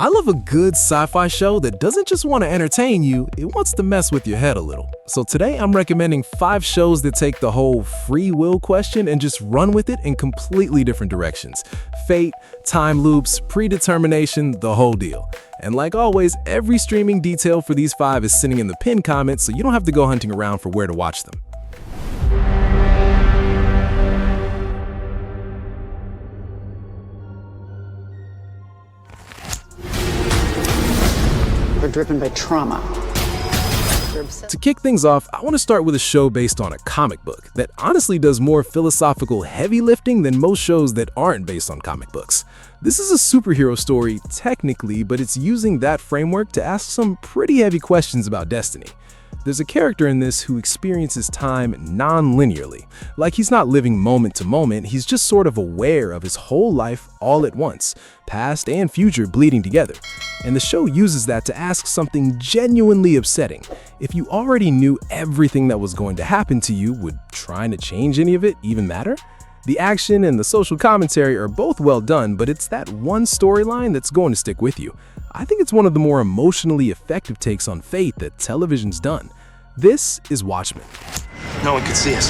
I love a good sci-fi show that doesn't just want to entertain you, it wants to mess with your head a little. So today I'm recommending 5 shows that take the whole free will question and just run with it in completely different directions. Fate, time loops, predetermination, the whole deal. And like always, every streaming detail for these 5 is sitting in the pinned comments, so you don't have to go hunting around for where to watch them. We're driven by trauma. To kick things off, I want to start with a show based on a comic book that honestly does more philosophical heavy lifting than most shows that aren't based on comic books. This is a superhero story, technically, but it's using that framework to ask some pretty heavy questions about destiny. There's a character in this who experiences time non-linearly. Like he's not living moment to moment, he's just sort of aware of his whole life all at once, past and future bleeding together. And the show uses that to ask something genuinely upsetting. If you already knew everything that was going to happen to you, would trying to change any of it even matter? The action and the social commentary are both well done, but it's that one storyline that's going to stick with you. I think it's one of the more emotionally effective takes on fate that television's done. This is Watchmen. No one can see us.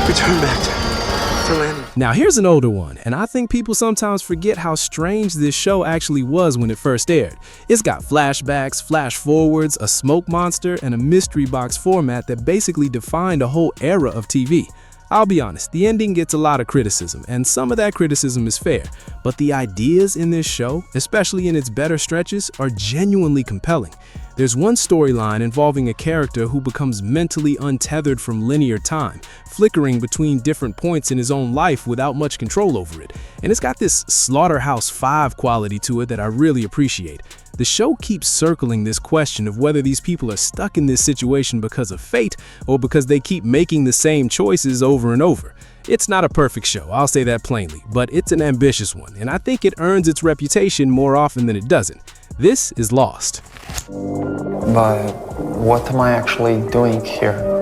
Return back to landing. Now here's an older one, and I think people sometimes forget how strange this show actually was when it first aired. It's got flashbacks, flash forwards, a smoke monster, and a mystery box format that basically defined a whole era of TV. I'll be honest, the ending gets a lot of criticism, and some of that criticism is fair, but the ideas in this show, especially in its better stretches, are genuinely compelling. There's one storyline involving a character who becomes mentally untethered from linear time, flickering between different points in his own life without much control over it. And it's got this Slaughterhouse 5 quality to it that I really appreciate. The show keeps circling this question of whether these people are stuck in this situation because of fate or because they keep making the same choices over and over. It's not a perfect show, I'll say that plainly, but it's an ambitious one, and I think it earns its reputation more often than it doesn't. This is Lost. But what am I actually doing here?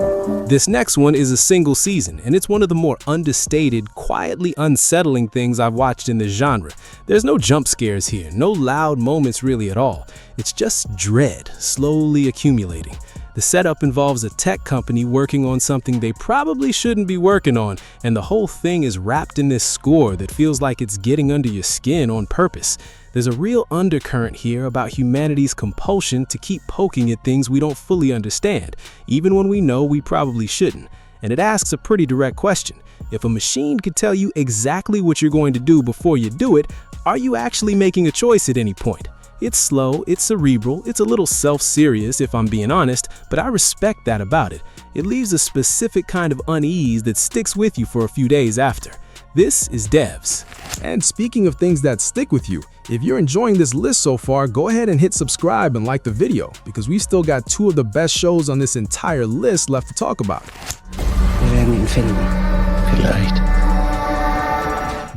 This next one is a single season, and it's one of the more understated, quietly unsettling things I've watched in this genre. There's no jump scares here, no loud moments really at all. It's just dread, slowly accumulating. The setup involves a tech company working on something they probably shouldn't be working on, and the whole thing is wrapped in this score that feels like it's getting under your skin on purpose. There's a real undercurrent here about humanity's compulsion to keep poking at things we don't fully understand, even when we know we probably shouldn't. And it asks a pretty direct question. If a machine could tell you exactly what you're going to do before you do it, are you actually making a choice at any point? It's slow, it's cerebral, it's a little self-serious if I'm being honest, but I respect that about it. It leaves a specific kind of unease that sticks with you for a few days after. This is Devs. And speaking of things that stick with you, if you're enjoying this list so far, go ahead and hit subscribe and like the video, because we still got 2 of the best shows on this entire list left to talk about.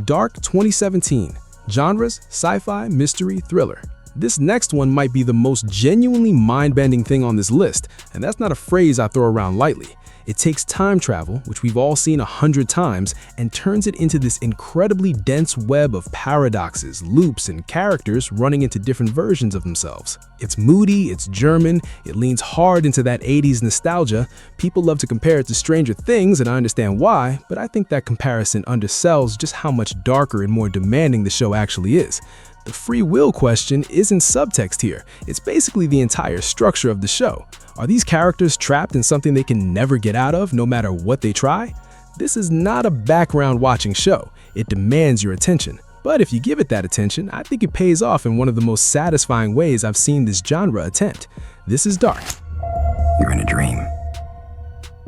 Dark 2017. Genres, sci-fi, mystery, thriller. This next one might be the most genuinely mind-bending thing on this list, and that's not a phrase I throw around lightly. It takes time travel, which we've all seen 100 times, and turns it into this incredibly dense web of paradoxes, loops, and characters running into different versions of themselves. It's moody, it's German, it leans hard into that 80s nostalgia. People love to compare it to Stranger Things, and I understand why, but I think that comparison undersells just how much darker and more demanding the show actually is. The free will question isn't subtext here. It's basically the entire structure of the show. Are these characters trapped in something they can never get out of, no matter what they try? This is not a background watching show. It demands your attention. But if you give it that attention, I think it pays off in one of the most satisfying ways I've seen this genre attempt. This is Dark. You're in a dream.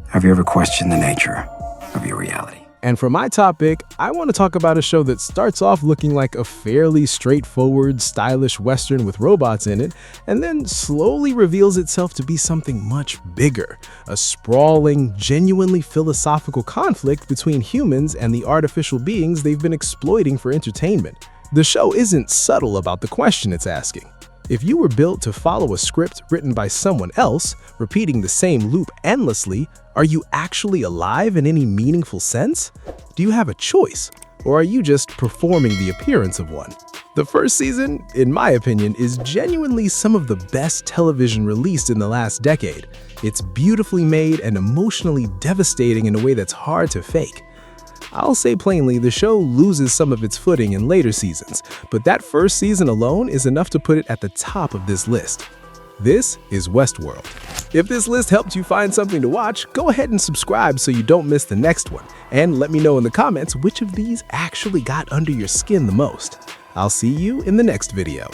Have you ever questioned the nature of your reality? And for my topic, I want to talk about a show that starts off looking like a fairly straightforward, stylish Western with robots in it, and then slowly reveals itself to be something much bigger. A sprawling, genuinely philosophical conflict between humans and the artificial beings they've been exploiting for entertainment. The show isn't subtle about the question it's asking. If you were built to follow a script written by someone else, repeating the same loop endlessly, are you actually alive in any meaningful sense? Do you have a choice? Or are you just performing the appearance of one? The first season, in my opinion, is genuinely some of the best television released in the last decade. It's beautifully made and emotionally devastating in a way that's hard to fake. I'll say plainly, the show loses some of its footing in later seasons, but that first season alone is enough to put it at the top of this list. This is Westworld. If this list helped you find something to watch, go ahead and subscribe so you don't miss the next one. And let me know in the comments which of these actually got under your skin the most. I'll see you in the next video.